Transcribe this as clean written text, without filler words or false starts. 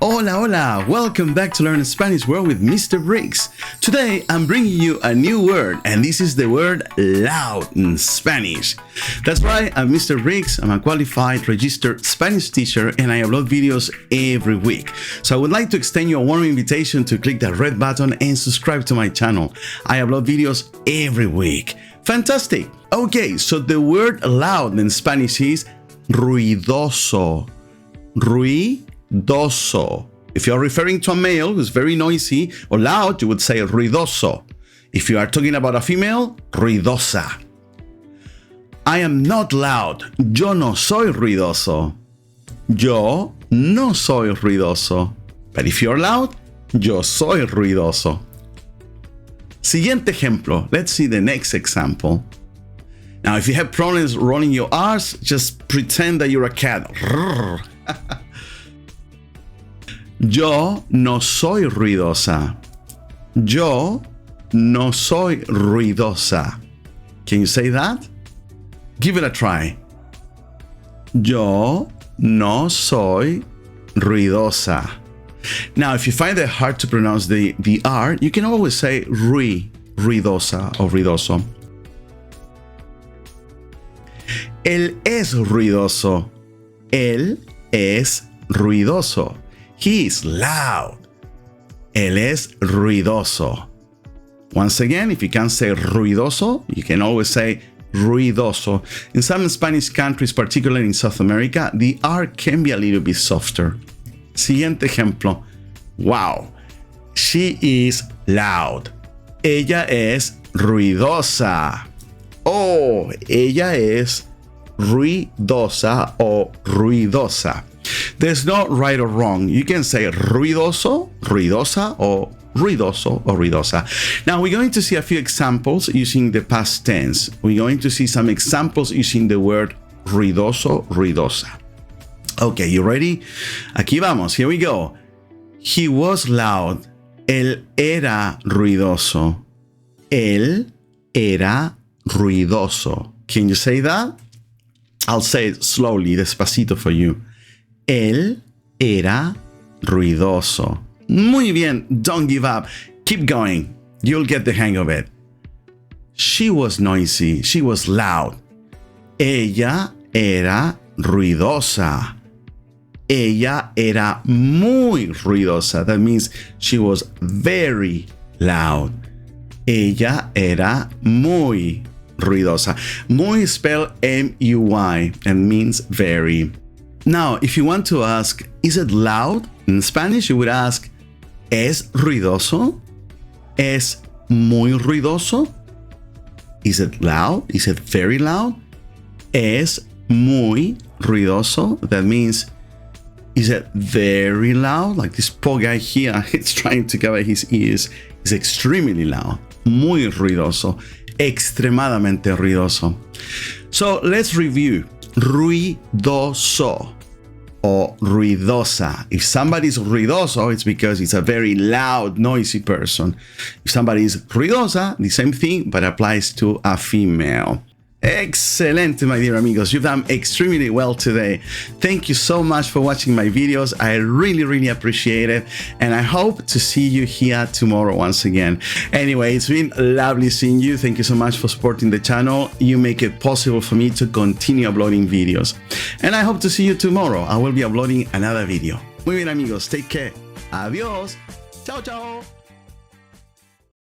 Hola, hola! Welcome back to Learn Spanish World with Mr. Brigs. Today, I'm bringing you a new word, and this is the word loud in Spanish. That's right, I'm Mr. Brigs. I'm a qualified registered Spanish teacher, and I upload videos every week. So I would like to extend you a warm invitation to click that red button and subscribe to my channel. I upload videos every week. Fantastic! Okay, so the word loud in Spanish is ruidoso. Ruidoso. If you are referring to a male who's very noisy or loud, you would say ruidoso. If you are talking about a female, ruidosa. I am not loud. Yo no soy ruidoso. Yo no soy ruidoso. But if you're loud, yo soy ruidoso. Siguiente ejemplo. Let's see the next example. Now, if you have problems rolling your R's, just pretend that you're a cat. Yo no soy ruidosa. Yo no soy ruidosa. Can you say that? Give it a try. Yo no soy ruidosa. Now, if you find it hard to pronounce the R, you can always say ruidosa or ruidoso. Él es ruidoso. Él es ruidoso. He is loud. Él es ruidoso. Once again, if you can't say ruidoso, you can always say ruidoso. In some Spanish countries, particularly in South America, the R can be a little bit softer. Siguiente ejemplo. Wow. She is loud. Ella es ruidosa. Oh, ella es ruidosa o ruidosa. There's no right or wrong. You can say ruidoso, ruidosa, or ruidoso or ruidosa. Now we're going to see a few examples using the past tense. We're going to see some examples using the word ruidoso, ruidosa. Okay, you ready? Aquí vamos. Here we go. He was loud. Él era ruidoso. Él era ruidoso. Can you say that? I'll say it slowly, despacito for you. Él era ruidoso. Muy bien, don't give up. Keep going. You'll get the hang of it. She was noisy. She was loud. Ella era ruidosa. Ella era muy ruidosa. That means she was very loud. Ella era muy ruidosa. Muy spelled M-U-Y and means very. Now, if you want to ask, is it loud? In Spanish, you would ask, ¿es ruidoso? ¿Es muy ruidoso? Is it loud? Is it very loud? ¿Es muy ruidoso? That means, is it very loud? Like this poor guy here, it's trying to cover his ears. It's extremely loud. Muy ruidoso. Extremadamente ruidoso. So let's review. Ruidoso or ruidosa. If somebody's ruidoso, it's because it's a very loud, noisy person. If somebody is ruidosa, the same thing, but applies to a female. Excelente, my dear amigos. You've done extremely well today. Thank you so much for watching my videos. I really appreciate it. And I hope to see you here tomorrow once again. Anyway, it's been lovely seeing you. Thank you so much for supporting the channel. You make it possible for me to continue uploading videos. And I hope to see you tomorrow. I will be uploading another video. Muy bien, amigos. Take care. Adiós. Chao, chao.